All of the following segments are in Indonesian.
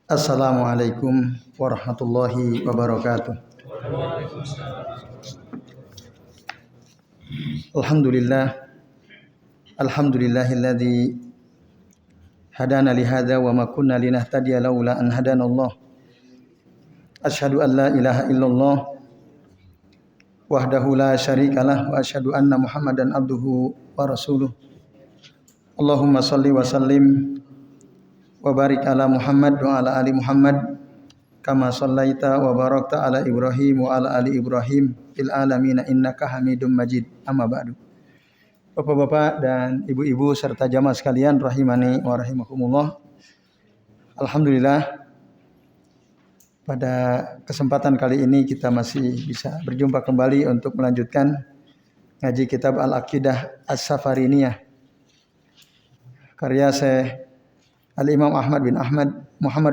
Assalamualaikum warahmatullahi wabarakatuh. Alhamdulillahilladzi hadana li hadza wa ma kunna linahtadiya laula an hadanallah. Asyhadu an la ilaha illallah wahdahu la syarikalah wa asyhadu anna Muhammadan abduhu wa rasuluh. Allahumma shalli wa sallim wa barik ala Muhammad wa ala ali Muhammad kama shallaita wa barakta ala Ibrahim wa ala ali Ibrahim fil alamin innaka Hamidum Majid. Amma ba'du. Bapak-bapak dan ibu-ibu serta jamaah sekalian rahimani wa rahimakumullah. Alhamdulillah pada kesempatan kali ini kita masih bisa berjumpa kembali untuk melanjutkan ngaji kitab Al-Aqidah As-Safariniyah karya Syekh Al-Imam Muhammad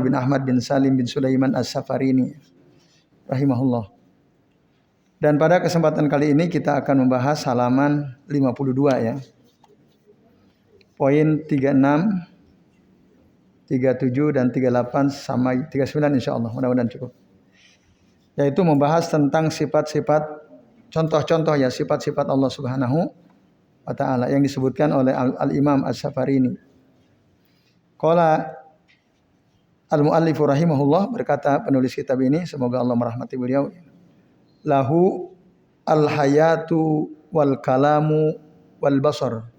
bin Ahmad bin Salim bin Sulaiman As-Safarini rahimahullah. Dan pada kesempatan kali ini kita akan membahas halaman 52 ya. Poin 36, 37 dan 38 sama 39 insyaallah, mudah-mudahan cukup. Yaitu membahas tentang sifat-sifat, contoh-contoh ya sifat-sifat Allah Subhanahu wa taala yang disebutkan oleh Al-Imam As-Safarini. Qala al-muallif rahimahullah, berkata penulis kitab ini, semoga Allah merahmati beliau, lahu al-hayatu wal kalamu wal basar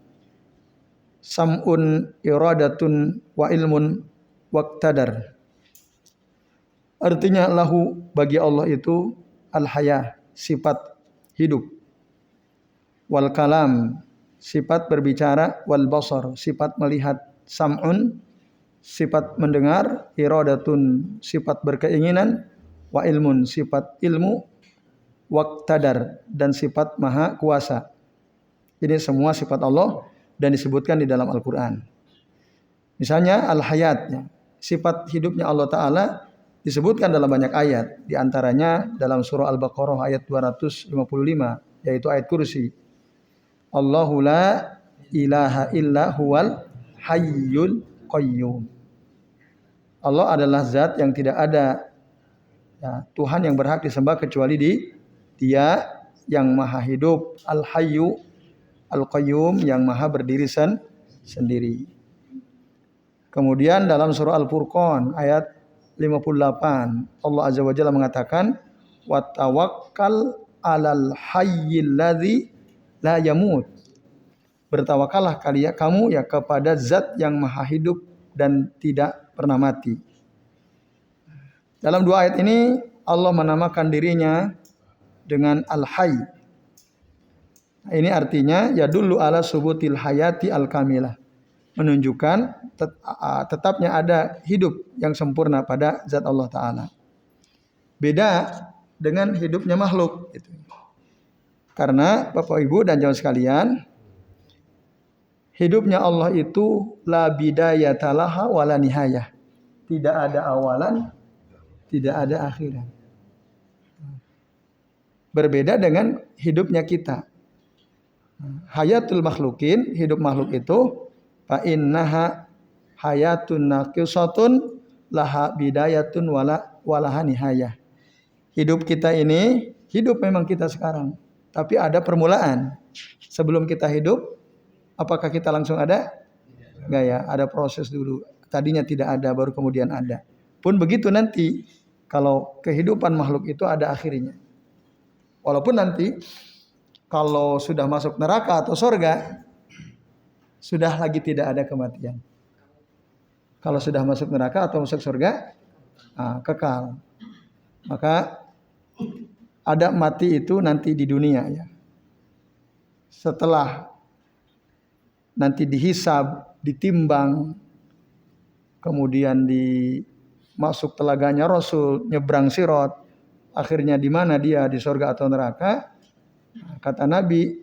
sam'un iradatun wa ilmun waqtadar. Artinya lahu, bagi Allah itu al-haya, sifat hidup, wal kalam, sifat berbicara, wal basar, sifat melihat, sam'un, sifat mendengar, iradatun, sifat berkeinginan, wa ilmun, sifat ilmu, waqtadar, dan sifat maha kuasa. Ini semua sifat Allah dan disebutkan di dalam Al-Quran. Misalnya al-hayat, sifat hidupnya Allah Ta'ala disebutkan dalam banyak ayat. Di antaranya dalam surah Al-Baqarah ayat 255, yaitu ayat kursi. Allahu la ilaha illa huwal hayyul qayyum. Allah adalah zat yang tidak ada Tuhan yang berhak disembah kecuali Dia yang maha hidup, al-hayyu, al-qayyum, yang maha berdiri sendiri. Kemudian dalam surah Al-Furqan ayat 58, Allah Azza wa Jalla mengatakan, wa tawakkal 'alal hayyil ladzi la yamut. Bertawakallah kamu kepada zat yang maha hidup dan tidak pernah mati. Dalam dua ayat ini Allah menamakan dirinya dengan al-hayy. Ini artinya yadullu ala subutil hayati al-kamilah, menunjukkan tetapnya ada hidup yang sempurna pada zat Allah Ta'ala. Beda dengan hidupnya makhluk. Karena Bapak Ibu dan jamaah sekalian, hidupnya Allah itu la bidayata laha wala nihayah. Tidak ada awalan, tidak ada akhiran. Berbeda dengan hidupnya kita. Hayatul makhlukin, hidup makhluk itu, fa innaha hayatun naqisatun laha bidayatun walaha nihayah. Hidup kita ini, hidup memang kita sekarang, tapi ada permulaan. Sebelum kita hidup, apakah kita langsung ada? Enggak ya, ada proses dulu. Tadinya tidak ada, baru kemudian ada. Pun begitu nanti, kalau kehidupan makhluk itu ada akhirnya. Walaupun nanti kalau sudah masuk neraka atau surga, sudah lagi tidak ada kematian. Kalau sudah masuk neraka atau masuk surga, kekal. Maka ada mati itu nanti di dunia ya. Setelah nanti dihisab, ditimbang, kemudian masuk telaganya Rasul, nyebrang Sirat, akhirnya di mana dia, di surga atau neraka? Kata Nabi,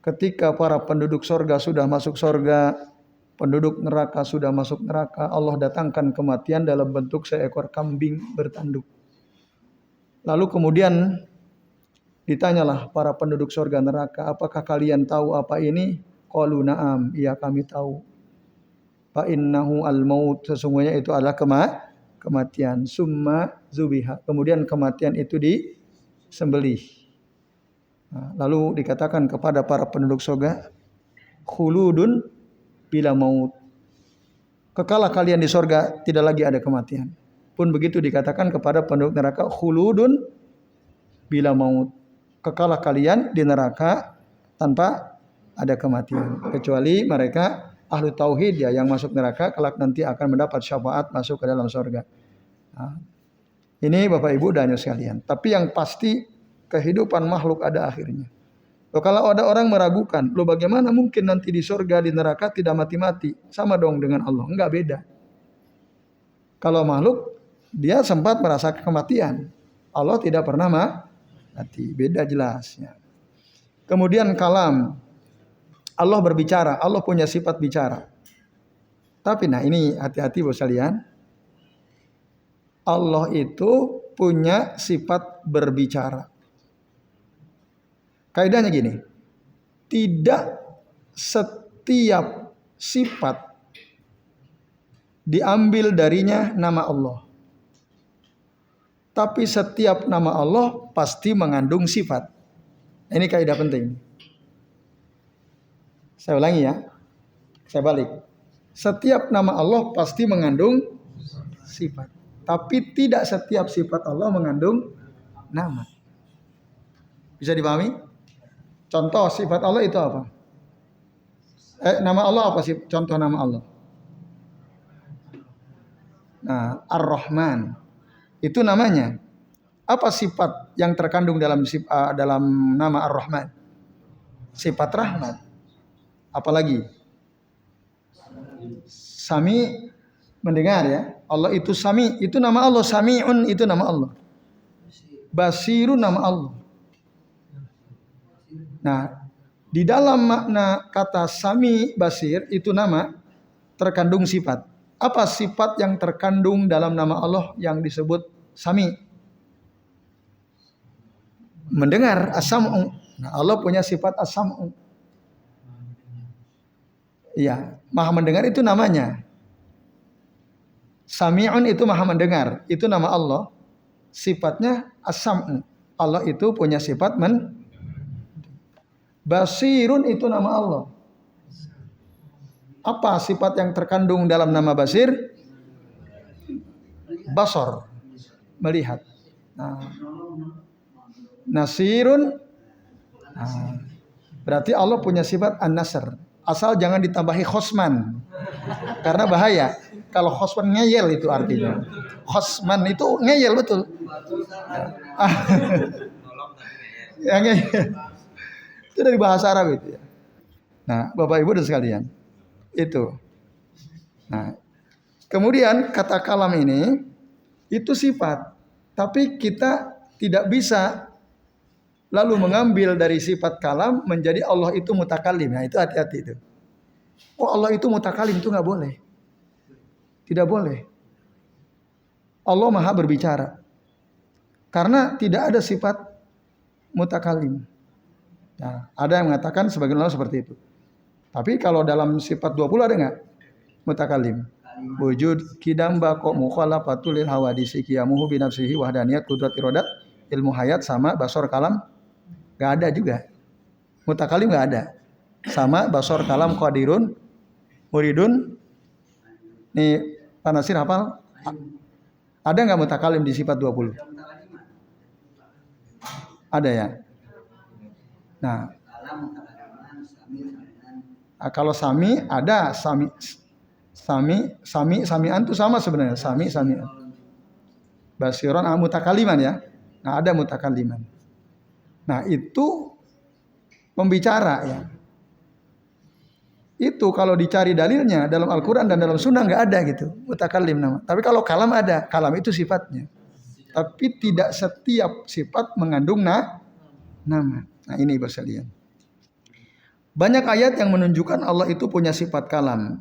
ketika para penduduk surga sudah masuk surga, penduduk neraka sudah masuk neraka, Allah datangkan kematian dalam bentuk seekor kambing bertanduk. Lalu kemudian ditanyalah para penduduk surga neraka, apakah kalian tahu apa ini? Qalu na'am, iya kami tahu. Fa innahu al-maut, sesungguhnya itu adalah kematian. Summa zubiha, kemudian kematian itu disembelih. Nah, lalu dikatakan kepada para penduduk surga, khuludun bila maut. Kekalah kalian di surga, tidak lagi ada kematian. Pun begitu dikatakan kepada penduduk neraka, khuludun bila maut. Kekalah kalian di neraka tanpa ada kematian. Kecuali mereka ahlu tauhid ya, yang masuk neraka kelak nanti akan mendapat syafaat masuk ke dalam surga. Nah, ini Bapak Ibu dan sekalian. Tapi yang pasti kehidupan makhluk ada akhirnya. Loh, kalau ada orang meragukan, loh bagaimana mungkin nanti di surga di neraka tidak mati-mati? Sama dong dengan Allah. Enggak, beda. Kalau makhluk dia sempat merasakan kematian. Allah tidak pernah mati. Beda jelasnya. Kemudian kalam. Allah berbicara, Allah punya sifat bicara. Tapi nah ini hati-hati bos sekalian. Allah itu punya sifat berbicara. Kaidahnya gini, tidak setiap sifat diambil darinya nama Allah. Tapi setiap nama Allah pasti mengandung sifat. Ini kaidah penting. Saya ulangi ya, saya balik. Setiap nama Allah pasti mengandung sifat. Tapi tidak setiap sifat Allah mengandung nama. Bisa dipahami? Contoh sifat Allah itu apa? Nama Allah apa sih? Contoh nama Allah. Nah, Ar-Rahman. Itu namanya. Apa sifat yang terkandung dalam nama Ar-Rahman? Sifat rahmat. Apalagi? Sami, mendengar ya. Allah itu Sami, itu nama Allah. Sami'un itu nama Allah. Basirun nama Allah. Nah, di dalam makna kata Sami, Basir itu nama terkandung sifat. Apa sifat yang terkandung dalam nama Allah yang disebut Sami? Mendengar, as-sam'u. Nah, Allah punya sifat as-sam'u. Iya, maha mendengar itu namanya. Sami'un itu maha mendengar, itu nama Allah. Sifatnya as-sam'u. Allah itu punya sifat Basirun itu nama Allah. Apa sifat yang terkandung dalam nama Basir? Basar, melihat. Nah, Nasirun, nah, berarti Allah punya sifat An-Nasr. Asal jangan ditambahi khosman, karena bahaya. Kalau khosman ngeyel itu artinya. Khosman itu ngeyel betul. Ya, ngeyel. Itu dari bahasa Arab itu ya. Nah, Bapak Ibu dan sekalian, itu. Nah, kemudian kata kalam ini itu sifat, tapi kita tidak bisa lalu mengambil dari sifat kalam menjadi Allah itu mutakalim. Nah, itu hati-hati itu. Oh, Allah itu mutakalim, itu nggak boleh. Tidak boleh. Allah maha berbicara. Karena tidak ada sifat mutakalim. Nah, ada yang mengatakan sebagian ulama seperti itu. Tapi kalau dalam sifat 20 ada nggak? Mutakalim. Wujud kidam bako mukhalafatul lil hawadisi qiyamuhu bi nafsihi wahdaniyat qudrat iradat ilmu hayat sama basor kalam nggak ada juga. Mutakalim nggak ada. Sama basor kalam qadirun muridun. Nih Pak Nasir hafal? Ada nggak mutakalim di sifat 20? Ada ya. Nah, kalau sami ada samian itu sama sebenarnya. Samian. Basiron mutakaliman ya. Nah, ada mutakaliman. Nah, itu pembicara ya. Itu kalau dicari dalilnya dalam Al-Quran dan dalam Sunnah nggak ada gitu. Mutakalim nama. Tapi kalau kalam ada. Kalam itu sifatnya. Tapi tidak setiap sifat mengandung nama. Nah, ini Bapak sekalian. Banyak ayat yang menunjukkan Allah itu punya sifat kalam.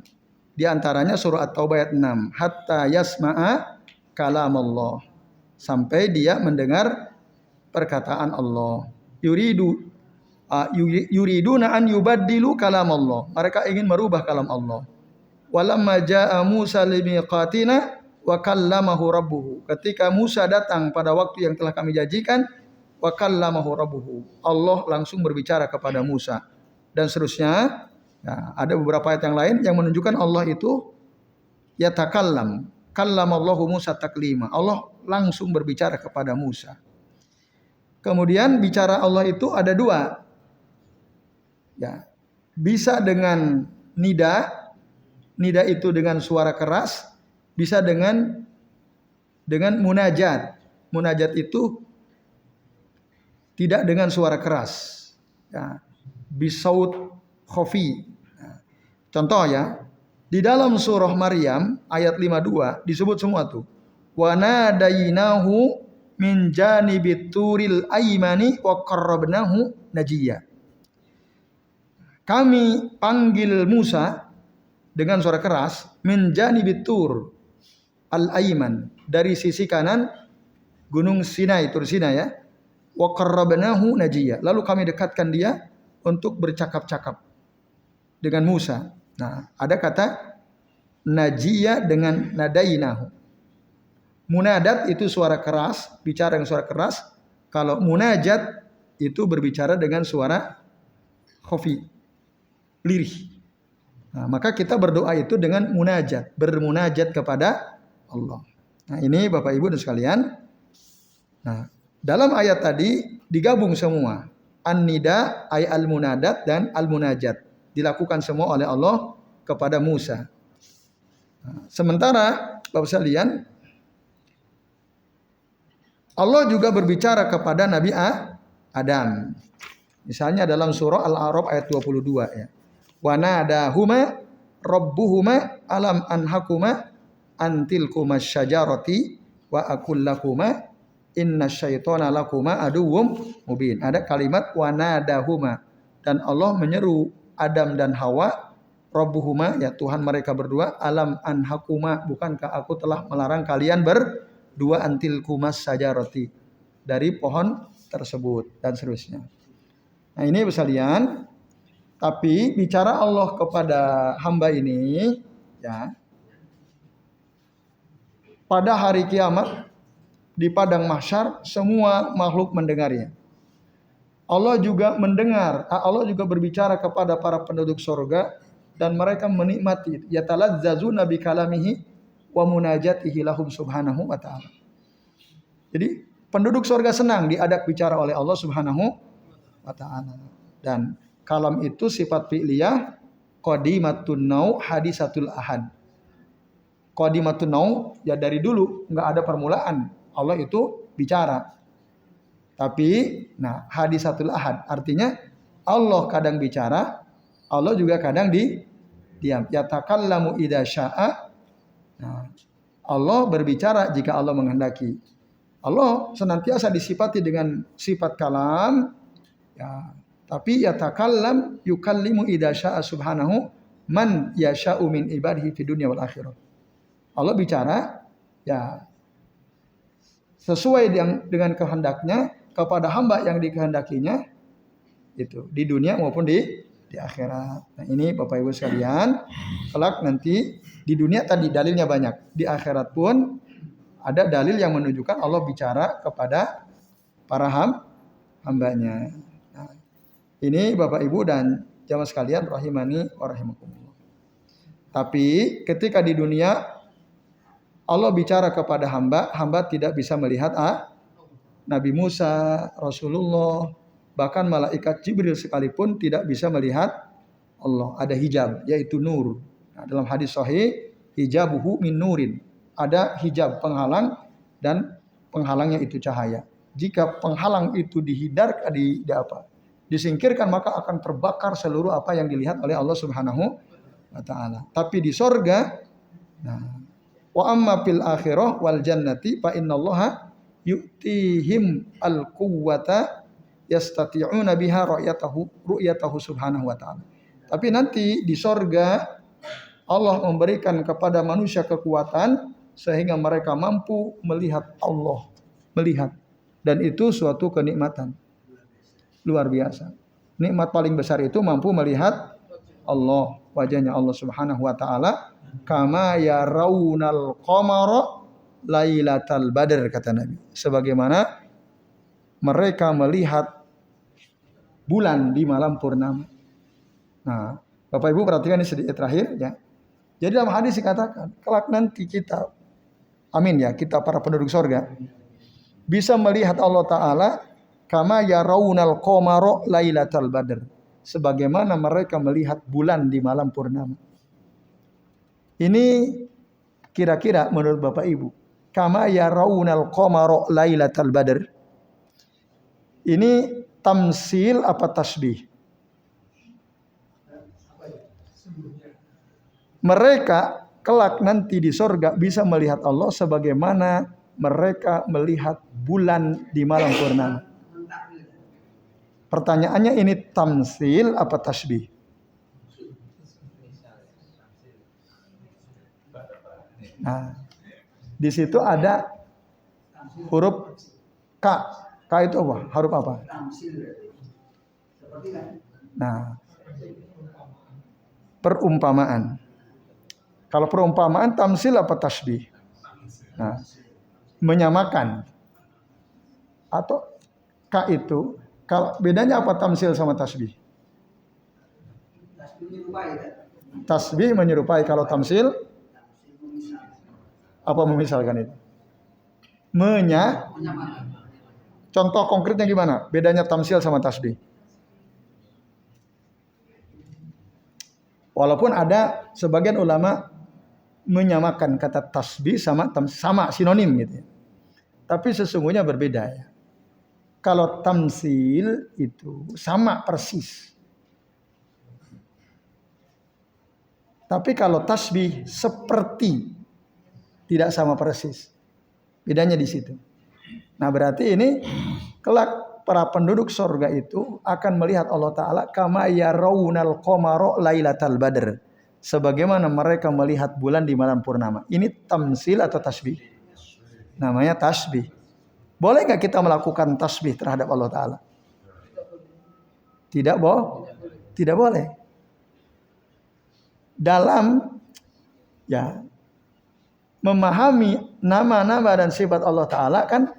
Di antaranya surah At-Taubah ayat 6. Hatta yasma'a kalam Allah. Sampai dia mendengar perkataan Allah. Yuridu yuriduna an yubaddilu kalam Allah. Mereka ingin merubah kalam Allah. Walamma jaa Musa limiqatina wa kallamahu rabbuhu. Ketika Musa datang pada waktu yang telah kami janjikan, wa kallamahu rabbuhu. Allah langsung berbicara kepada Musa. Dan seterusnya. Nah, ada beberapa ayat yang lain yang menunjukkan Allah itu yatakallam. Kallamallahu Musa taklima. Allah langsung berbicara kepada Musa. Kemudian bicara Allah itu ada dua. Ya, bisa dengan nida. Nida itu dengan suara keras. Bisa dengan munajat. Munajat itu tidak dengan suara keras. Ya, bisaut khofi. Contoh ya, di dalam surah Maryam ayat 52 disebut semua tuh. Wa nadainahu min janibit turil aymani wa qarrabnahu najiyya. Kami panggil Musa dengan suara keras min janibit tur al-ayman, dari sisi kanan gunung Sinai, Tur Sinai ya. Wa qarrabnahu najiyya. Lalu kami dekatkan dia untuk bercakap-cakap dengan Musa. Nah, ada kata najiyah dengan nadainahu. Munadat itu suara keras, bicara dengan suara keras. Kalau munajat itu berbicara dengan suara khafi, lirih. Nah, maka kita berdoa itu dengan munajat, bermunajat kepada Allah. Nah, ini Bapak Ibu dan sekalian. Nah, dalam ayat tadi digabung semua. An-nida ay al-munadat dan al-munajat. Dilakukan semua oleh Allah kepada Musa. Nah, sementara Bapak sekalian, Allah juga berbicara kepada Nabi Adam. Misalnya dalam surah Al-A'raf ayat 22 ya. Wa nadahuma rabbuhuma alam anhakuma antilkuma syajarati wa aqul lakuma innasyaitana lakuma aduwwum mubin. Ada kalimat wa nadahuma, dan Allah menyeru Adam dan Hawa, Rabbuhuma, ya Tuhan mereka berdua, alam anhakuma, bukankah aku telah melarang kalian berdua antil kumas sajaroti, dari pohon tersebut, dan seterusnya. Nah ini sekalian, tapi bicara Allah kepada hamba ini, ya, pada hari kiamat di padang mahsyar semua makhluk mendengarnya. Allah juga mendengar, Allah juga berbicara kepada para penduduk surga dan mereka menikmati. Yatalazzazuna bi kalamihi wa munajatihi lahum subhanahu wa ta'ala. Jadi penduduk surga senang diajak bicara oleh Allah subhanahu wa ta'ala. Dan kalam itu sifat fi'liyah, qadimatun nau hadisatul ahad. Qadimatun nau, ya dari dulu nggak ada permulaan Allah itu bicara. Tapi, nah hadisatul ahad artinya Allah kadang bicara, Allah juga kadang diam. Yatakallamu idza syaa. Nah, Allah berbicara jika Allah menghendaki. Allah senantiasa disifati dengan sifat kalam, ya. Tapi yatakallam yukallimu idza syaa subhanahu man yasha'u min ibadihi fid dunya wal akhirah. Allah bicara, ya sesuai dengan kehendaknya kepada hamba yang dikehendakinya, itu di dunia maupun di akhirat. Nah ini Bapak Ibu sekalian, kelak nanti di dunia tadi dalilnya banyak, di akhirat pun ada dalil yang menunjukkan Allah bicara kepada para hambanya. Nah, ini Bapak Ibu dan jamaah sekalian rahimani wa rahimakumullah. Tapi ketika di dunia Allah bicara kepada hamba, hamba tidak bisa melihat Nabi Musa, Rasulullah, bahkan malaikat Jibril sekalipun tidak bisa melihat Allah. Ada hijab, yaitu nur. Nah, dalam hadis sahih, hijabuhu min nurin. Ada hijab penghalang dan penghalangnya itu cahaya. Jika penghalang itu dihindarkan, disingkirkan, maka akan terbakar seluruh apa yang dilihat oleh Allah Subhanahu wa taala. Tapi di sorga, nah, wa amma fil akhirah wal jannati fa innallaha yu'tihim al-quwwata yastati'una biha ru'yatahu subhanahu wa ta'ala. Tapi nanti di sorga Allah memberikan kepada manusia kekuatan sehingga mereka mampu melihat Allah, melihat, dan itu suatu kenikmatan luar biasa. Nikmat paling besar itu mampu melihat Allah, wajahnya Allah Subhanahu wa taala, kama yarawnal qamara lailatal badr, kata Nabi. Sebagaimana mereka melihat bulan di malam purnama. Nah, Bapak Ibu perhatikan ini sedikit terakhir ya. Jadi dalam hadis dikatakan, kelak nanti kita, amin ya, kita para penduduk sorga bisa melihat Allah Ta'ala kama yarawnal qamara lailatal badr, sebagaimana mereka melihat bulan di malam purnama. Ini kira-kira menurut Bapak Ibu, kama yarawnal qamara lailatal badr, ini tamsil apa tasbih? Mereka kelak nanti di sorga bisa melihat Allah sebagaimana mereka melihat bulan di malam purnama. Pertanyaannya, ini tamsil apa tasbih? Nah, di situ ada huruf K. K itu apa? Huruf apa? Nah, perumpamaan. Kalau perumpamaan tamsil apa tasbih? Nah, menyamakan. Atau K itu, kalau bedanya apa tamsil sama tasbih? Tasbih menyerupai, kalau tamsil apa memisalkan itu? Contoh konkretnya gimana? Bedanya tamsil sama tasbih? Walaupun ada sebagian ulama menyamakan kata tasbih sama sinonim gitu. Tapi sesungguhnya berbeda ya. Kalau tamsil itu sama persis. Tapi kalau tasbih seperti, tidak sama persis. Bedanya di situ. Nah, berarti ini kelak para penduduk surga itu akan melihat Allah Ta'ala kama yarawnal qamara lailatal badr, sebagaimana mereka melihat bulan di malam purnama. Ini tamsil atau tasbih? Namanya tasbih. Boleh nggak kita melakukan tasbih terhadap Allah Ta'ala? Tidak boleh. Dalam ya memahami nama-nama dan sifat Allah Ta'ala kan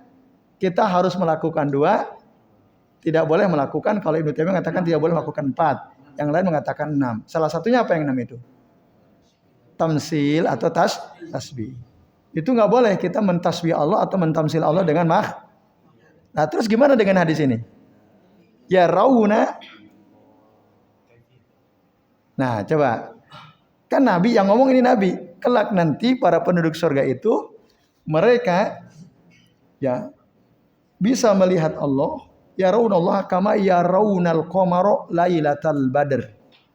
kita harus melakukan 2. Tidak boleh melakukan, kalau Ibnu Taimiyah mengatakan tidak boleh melakukan 4. Yang lain mengatakan 6. Salah satunya apa yang 6 itu? Tamsil atau tasbih. Itu nggak boleh kita mentasbih Allah atau mentamsil Allah dengan Nah, terus gimana dengan hadis ini? Ya rauna. Nah, coba. Kan Nabi yang ngomong, ini Nabi. Kelak nanti para penduduk surga itu mereka ya bisa melihat Allah, ya raunallah kama ya raunal qamara lailatal badr,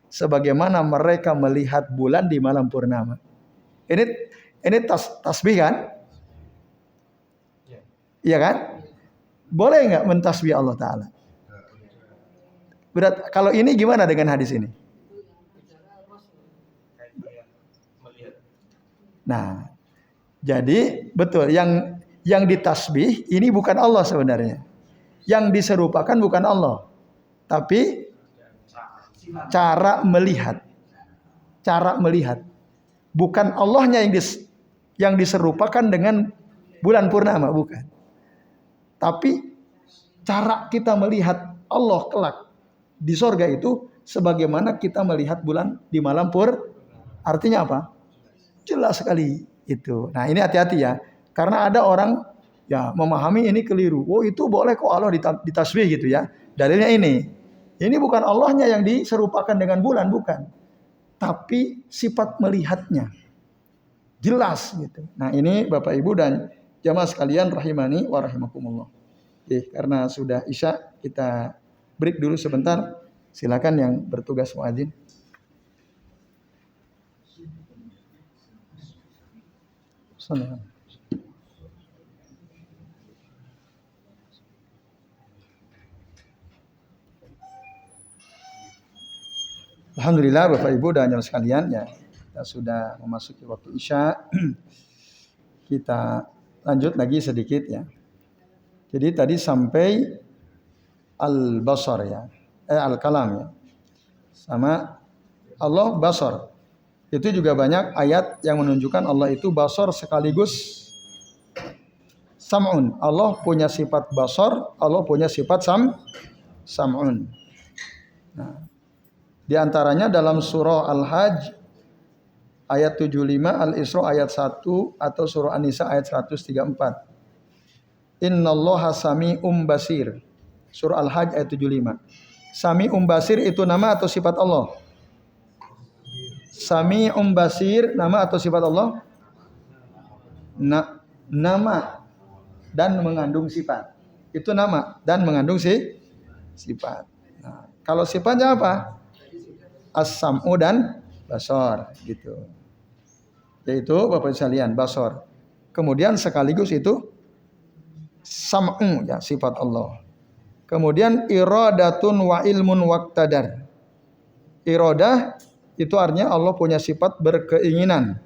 sebagaimana mereka melihat bulan di malam purnama. Ini tasbih kan? Iya kan? Boleh nggak mentasbih Allah Ta'ala? Kalau ini gimana dengan hadis ini? Nah, jadi betul yang ditasbih ini bukan Allah sebenarnya. Yang diserupakan bukan Allah, tapi cara melihat. Bukan Allahnya yang diserupakan dengan bulan purnama, bukan. Tapi cara kita melihat Allah kelak di sorga itu sebagaimana kita melihat bulan di malam artinya apa? Jelas sekali itu. Nah, ini hati-hati ya. Karena ada orang ya memahami ini keliru. Oh, itu boleh kok Allah ditasbih gitu ya. Dalilnya ini. Ini bukan Allahnya yang diserupakan dengan bulan, bukan. Tapi sifat melihatnya. Jelas gitu. Nah, ini Bapak Ibu dan jamaah sekalian rahimani wa rahimakumullah. Oke, karena sudah Isya, kita break dulu sebentar. Silakan yang bertugas muadzin. Alhamdulillah Bapak Ibu dan jamaah sekalian ya, kita sudah memasuki waktu Isya. Kita lanjut lagi sedikit ya. Jadi tadi sampai al-basar ya. al-kalam ya. Sama Allah basar. Itu juga banyak ayat yang menunjukkan Allah itu basar sekaligus sam'un. Allah punya sifat basar, Allah punya sifat sam'un. Nah, di antaranya dalam surah Al-Hajj ayat 75, Al-Isra ayat 1 atau surah An-Nisa ayat 134. Innallaha sami'um basir. Surah Al-Hajj ayat 75. Sami'um basir itu nama atau sifat Allah? Sami'um basir nama atau sifat Allah? Nama dan mengandung sifat. Itu nama dan mengandung sifat. Nah, kalau sifatnya apa? As-sam'u dan basar gitu. Yaitu Bapak sekalian basar. Kemudian sekaligus itu sam'u ya sifat Allah. Kemudian iradatun wa ilmun waqtadar. Iradah itu artinya Allah punya sifat berkeinginan.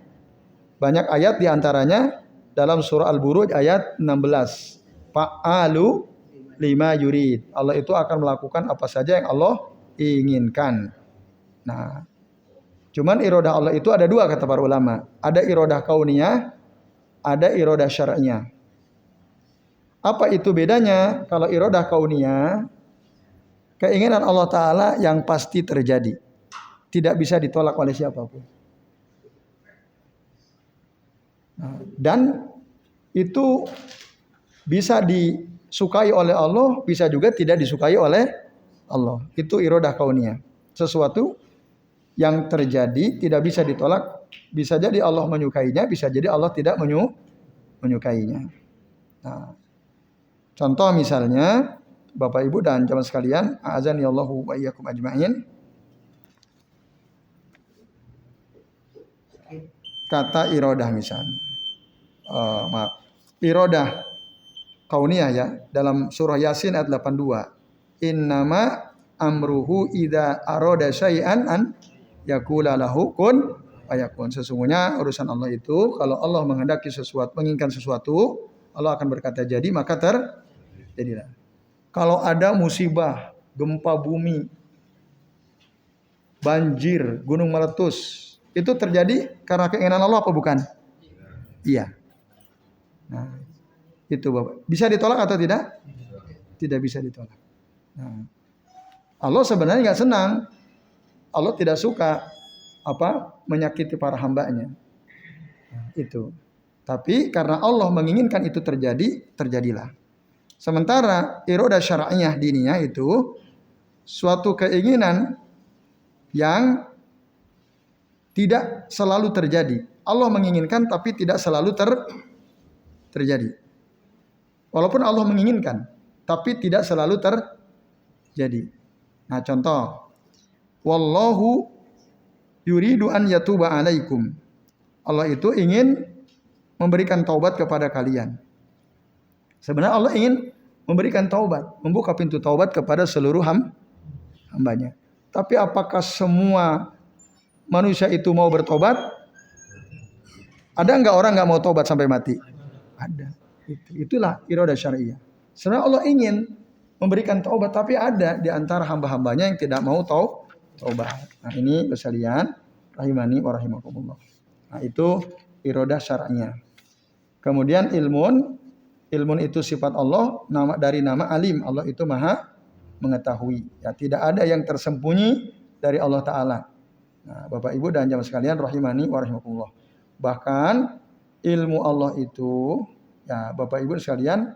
Banyak ayat diantaranya dalam surah Al-Buruj ayat 16. Fa'alu lima yurid. Allah itu akan melakukan apa saja yang Allah inginkan. Nah, cuman iradah Allah itu ada dua kata para ulama. Ada iradah kauniyah, ada iradah syar'iyah. Apa itu bedanya? Kalau iradah kauniyah, keinginan Allah Ta'ala yang pasti terjadi. Tidak bisa ditolak oleh siapapun. Nah, dan itu bisa disukai oleh Allah, bisa juga tidak disukai oleh Allah. Itu iradah kauniyah. Sesuatu yang terjadi tidak bisa ditolak. Bisa jadi Allah menyukainya, bisa jadi Allah tidak menyukainya. Nah, contoh misalnya, Bapak Ibu dan jamaah sekalian, a'azani Allahu wa iyyakum ajmain. Kata iradah misalnya. Iradah kauniyah ya, dalam surah Yasin ayat 82. Innama amruhu idza arada syai'an an yaqula lahu kun fayakun. Sesungguhnya urusan Allah itu kalau Allah menghendaki sesuatu, menginginkan sesuatu, Allah akan berkata jadi, maka terjadilah. Kalau ada musibah, gempa bumi, banjir, gunung meletus, itu terjadi karena keinginan Allah apa bukan? Iya. Nah, itu Bapak. Bisa ditolak atau tidak? Tidak bisa ditolak. Nah, Allah sebenarnya nggak senang. Allah tidak suka menyakiti para hambanya. Nah, itu. Tapi karena Allah menginginkan itu terjadi, terjadilah. Sementara iradah syar'iyah diniyah itu suatu keinginan yang tidak selalu terjadi. Allah menginginkan tapi tidak selalu terjadi. Walaupun Allah menginginkan tapi tidak selalu terjadi. Nah, contoh, wallahu yuridu an yatuba alaikum. Allah itu ingin memberikan taubat kepada kalian. Sebenarnya Allah ingin memberikan taubat, membuka pintu taubat kepada seluruh hambanya. Tapi apakah semua manusia itu mau bertobat? Ada enggak orang enggak mau tobat sampai mati? Ada. Itulah iradah syariah. Sebenarnya Allah ingin memberikan taubat, tapi ada di antara hamba-hambanya yang tidak mau taubat. Nah, ini sekalian rahimani wa rahimakumullah. Nah, itu iradah syar'iyah. Kemudian ilmun itu sifat Allah, dari nama alim. Allah itu maha mengetahui. Ya, tidak ada yang tersembunyi dari Allah Ta'ala. Nah, Bapak Ibu dan jamaah sekalian rahimani wa rahimakumullah. Bahkan ilmu Allah itu, ya Bapak Ibu sekalian,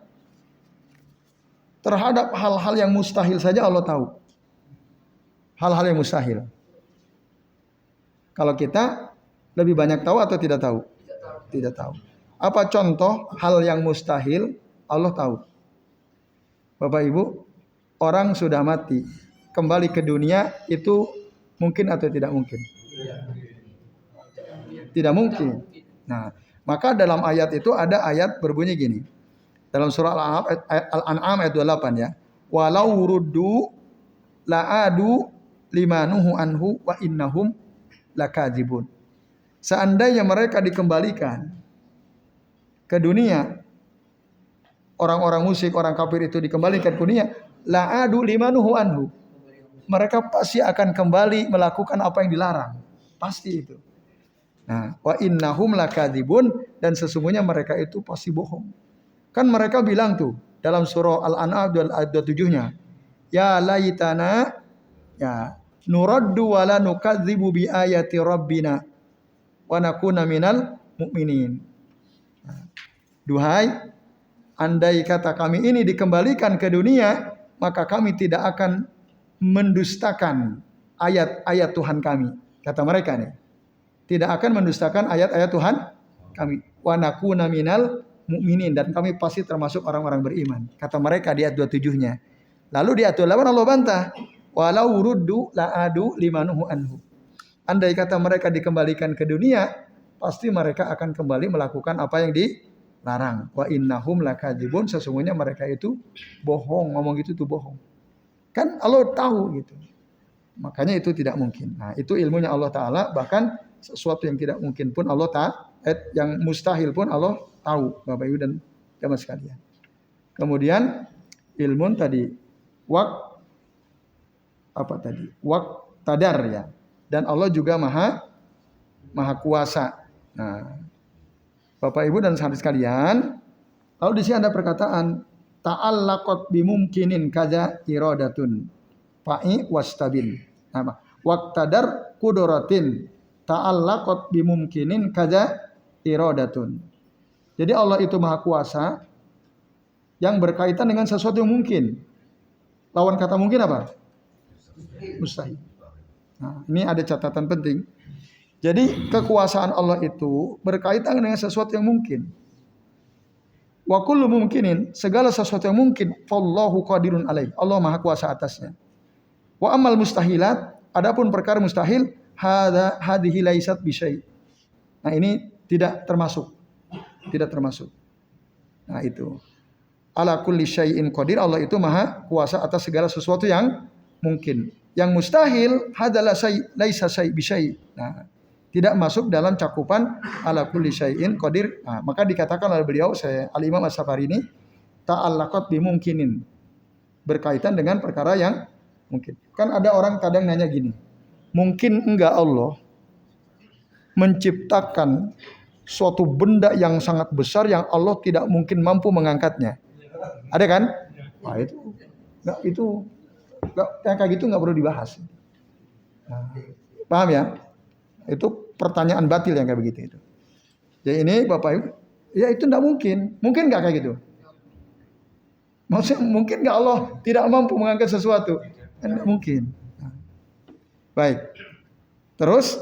terhadap hal-hal yang mustahil saja Allah tahu. Hal-hal yang mustahil. Kalau kita lebih banyak tahu atau tidak tahu? Tidak tahu. Apa contoh hal yang mustahil Allah tahu? Bapak Ibu, orang sudah mati, kembali ke dunia itu mungkin atau tidak mungkin? Tidak mungkin. Nah, maka dalam ayat itu ada ayat berbunyi gini. Dalam surah Al-An'am ayat 28 ya. Walau ruddu la'adu limanuhu anhu wa innahum lakadzibun. Seandainya mereka dikembalikan ke dunia, orang-orang musyrik, orang kafir itu dikembalikan ke dunia, la'adu limanuhu anhu. mereka pasti akan kembali melakukan apa yang dilarang. Pasti itu. Nah, wa innahum lakadzibun, dan sesungguhnya mereka itu pasti bohong. Kan mereka bilang tuh dalam surah Al-An'am ayat 27-nya, ya laitana ya nuraddu wa la nukadzibu bi ayati rabbina wa nakuna minal mu'minin. Duhai, andai kata kami ini dikembalikan ke dunia, maka kami tidak akan mendustakan ayat-ayat Tuhan kami. Kata mereka nih, tidak akan mendustakan ayat-ayat Tuhan kami. Wa nakuna minal mu'minin, dan kami pasti termasuk orang-orang beriman. Kata mereka di ayat 27-nya. Lalu di ayat 28 Allah bantah, walau ruddu la'adu limanuhu anhu. Andai kata mereka dikembalikan ke dunia, pasti mereka akan kembali melakukan apa yang dilarang. Wa innahum lakadzibun, sesungguhnya mereka itu bohong. Ngomong gitu tuh bohong. Kan Allah tahu gitu. Makanya itu tidak mungkin. Nah, itu ilmunya Allah Ta'ala. Bahkan sesuatu yang tidak mungkin pun Allah yang mustahil pun Allah tahu, Bapak Ibu dan jamaah sekalian. Kemudian ilmu tadi wak tadar ya. Dan Allah juga maha kuasa. Nah, Bapak Ibu dan sahabat sekalian, lalu di sini ada perkataan ta'allaqat bimumkinin kaza iradatun fa'i wastabil. Nah, waqtadar qudratin ta'allaqat bimumkinin kaza iradatun. Jadi Allah itu maha kuasa yang berkaitan dengan sesuatu yang mungkin. Lawan kata mungkin apa? Mustahil. Nah, ini ada catatan penting. Jadi kekuasaan Allah itu berkaitan dengan sesuatu yang mungkin. Wa kullu mumkinin, segala sesuatu yang mungkin, fallahu qadirun alaih. Allah maha kuasa atasnya. Wa amal mustahilat, adapun perkara mustahil, hadhihi laisat bisyai. Nah, ini tidak termasuk. Tidak termasuk. Nah, itu. Ala kulli syai'in qadir, Allah itu maha kuasa atas segala sesuatu yang mungkin. Yang mustahil hadalah laisa syai' bisyai. Nah, tidak masuk dalam cakupan ala kulli syai'in qadir. Nah, maka dikatakan oleh beliau Al-Imam As-Safari ini ta'allaqat bimungkinin, berkaitan dengan perkara yang mungkin. Kan ada orang kadang nanya gini, mungkin enggak Allah menciptakan suatu benda yang sangat besar yang Allah tidak mungkin mampu mengangkatnya? Ada kan? Nah, yang kayak gitu nggak perlu dibahas. Nah, paham ya? Itu pertanyaan batil yang kayak begitu itu. Jadi ini Bapak Ibu, ya itu nggak mungkin. Mungkin nggak kayak gitu? Maksudnya mungkin nggak Allah tidak mampu mengangkat sesuatu? Nggak mungkin. Nah, baik. Terus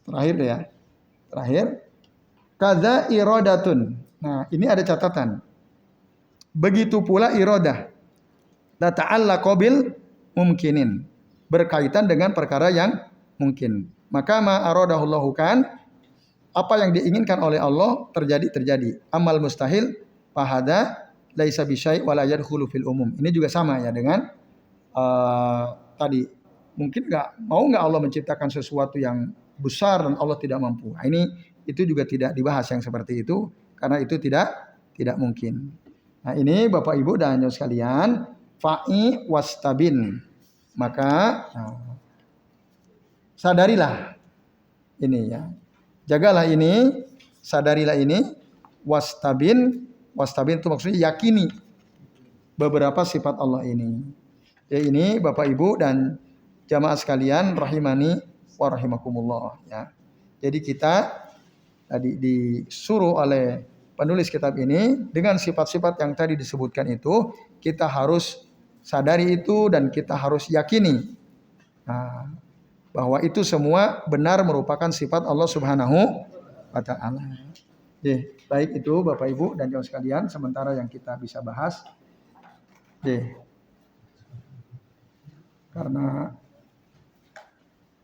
terakhir ya. Terakhir, kadza iradatun. Nah, ini ada catatan. Begitu pula iradah. La ta'allaqa bil mumkinin. Berkaitan dengan perkara yang mungkin. Maka ma aradahullahu kan, apa yang diinginkan oleh Allah terjadi. Amal mustahil fahada laisa bisyai' wa la yadkhulu fil umum. Ini juga sama ya dengan tadi. Mungkin mau nggak Allah menciptakan sesuatu yang besar dan Allah tidak mampu. Nah, itu juga tidak dibahas yang seperti itu karena itu tidak mungkin. Nah, ini Bapak Ibu dan saudara sekalian, fa'i wastabin. Maka sadarilah ini ya. Jagalah ini, sadarilah ini, wastabin itu maksudnya yakini beberapa sifat Allah ini. Ya, ini Bapak Ibu dan jamaah sekalian rahimani wa rahimakumullah ya. Jadi kita tadi disuruh oleh penulis kitab ini dengan sifat-sifat yang tadi disebutkan itu, kita harus sadari itu dan kita harus yakini bahwa itu semua benar merupakan sifat Allah Subhanahu wa taala. Baik itu Bapak Ibu dan jamaah sekalian sementara yang kita bisa bahas. Karena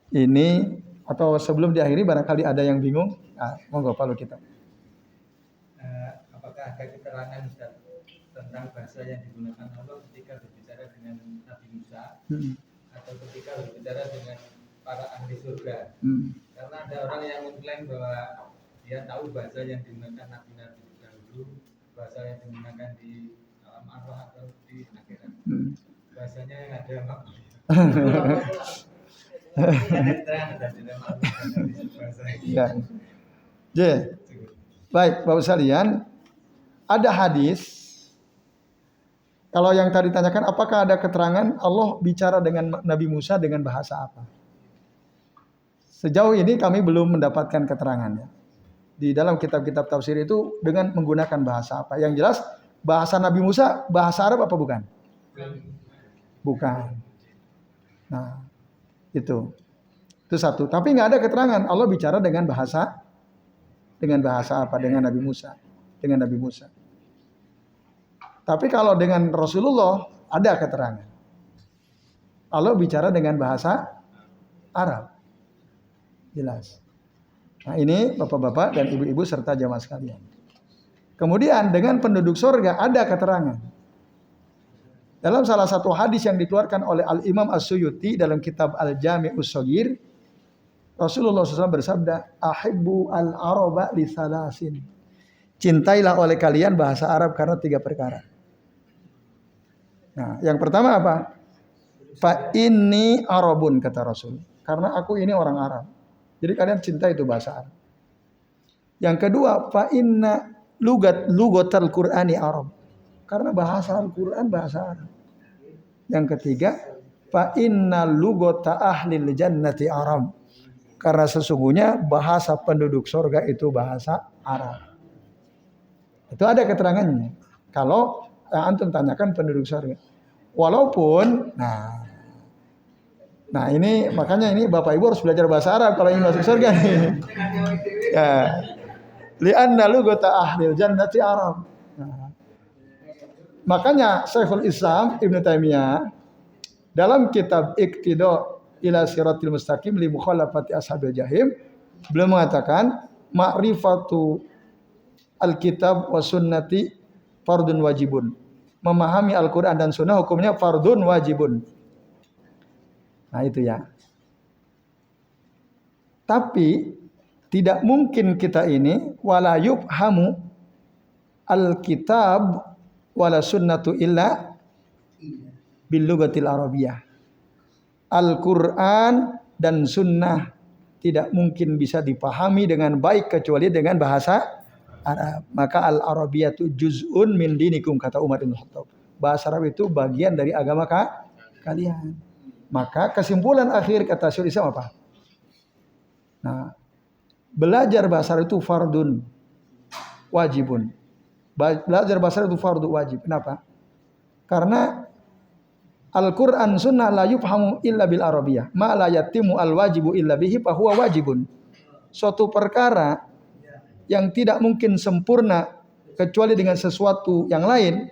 ini atau sebelum diakhiri barangkali ada yang bingung. Monggo Pak kita. Apakah ada keterangan tentang bahasa yang digunakan Allah ketika berbicara dengan Nabi Musa atau ketika berbicara dengan para ahli surga? Karena ada orang yang mengklaim bahwa dia tahu bahasa yang digunakan Nabi-Nabi dahulu, bahasa yang digunakan di alam arwah atau di akhirat. Bahasanya yang ada Ya. Baik, Bapak sekalian, ada hadis. Kalau yang tadi ditanyakan, apakah ada keterangan Allah bicara dengan Nabi Musa dengan bahasa apa? Sejauh ini kami belum mendapatkan keterangannya. Di dalam kitab-kitab tafsir itu dengan menggunakan bahasa apa? Yang jelas bahasa Nabi Musa bahasa Arab apa bukan? Bukan. Nah, itu satu. Tapi nggak ada keterangan Allah bicara dengan bahasa apa? Dengan Nabi Musa. Tapi kalau dengan Rasulullah ada keterangan. Allah bicara dengan bahasa Arab. Jelas. Nah ini bapak-bapak dan ibu-ibu serta jamaah sekalian. Kemudian dengan penduduk surga ada keterangan. Dalam salah satu hadis yang dikeluarkan oleh Al-Imam As-Suyuti dalam kitab Al-Jami'us Shaghir, Rasulullah SAW bersabda, "Ahibbu al-araba li salasin." Cintailah oleh kalian bahasa Arab karena 3 perkara. Nah, yang pertama apa? Fa inni arabun, kata Rasul. Karena aku ini orang Arab. Jadi kalian cinta itu bahasa Arab. Yang kedua, fa inna lugatal Qur'ani Arab. Karena bahasa Al-Qur'an bahasa Arab. Yang ketiga, fa inna lugata ahlil jannati Arab. Karena sesungguhnya bahasa penduduk surga itu bahasa Arab. Itu ada keterangannya. Kalau antum tanyakan penduduk surga. Walaupun, nah ini makanya ini Bapak Ibu harus belajar bahasa Arab kalau ingin masuk surga nih. Ya. Li'anna lugata ahlil jannati Arab. Nah. Makanya Syekhul Islam Ibnu Taimiyah dalam kitab Iqtida ila Siratil Mustaqim li mukhalafati ashabil jahim beliau mengatakan ma'rifatu al-kitab wa sunnati fardun wajibun. Memahami Al-Quran dan Sunnah hukumnya fardun wajibun. Nah itu ya. Tapi tidak mungkin kita ini wala yubhamu al-kitab wala sunnatu illa bil lugatil arabiyyah. Al-Quran dan Sunnah tidak mungkin bisa dipahami dengan baik kecuali dengan bahasa Arab. Maka al-Arabiyyah itu juz'un min dinikum, kata Umar bin Khattab. Bahasa Arab itu bagian dari agama kalian. Maka kesimpulan akhir kata Syaikhul Islam apa? Nah, belajar bahasa Arab itu fardun wajibun. Belajar bahasa Arab itu fardu wajib. Kenapa? Karena Al-Quran Sunnah la yufhamu illa bil Arabiyyah. Ma la yatimu al-wajibu illa bihi fa huwa wajibun. Suatu perkara yang tidak mungkin sempurna kecuali dengan sesuatu yang lain,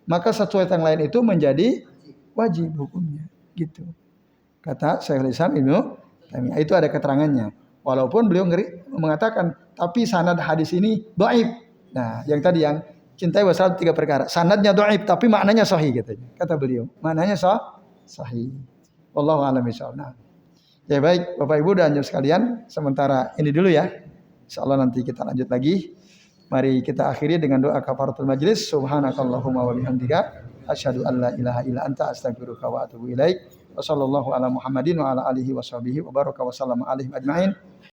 maka sesuatu yang lain itu menjadi wajib hukumnya. Gitu. Kata Syekhul Islam Ibnu Taimiyah. Itu ada keterangannya. Walaupun beliau mengatakan, tapi sanad hadis ini dhaif. Nah, yang tadi yang cintai bahasa Arab 3 perkara. Sanadnya dhaif tapi maknanya sahih katanya. Kata beliau, maknanya sahih. Wallahu a'lam bishawab. Nah. Ya baik, Bapak Ibu dan jemaah sekalian, sementara ini dulu ya. Insyaallah nanti kita lanjut lagi. Mari kita akhiri dengan doa kafaratul majlis. Subhanakallahumma wa bihamdika asyhadu an la ilaha illa anta astaghfiruka wa atubu ilaik. Wassallallahu ala Muhammadin wa ala alihi washabihi wa baraka wa sallama alaihi ajmain.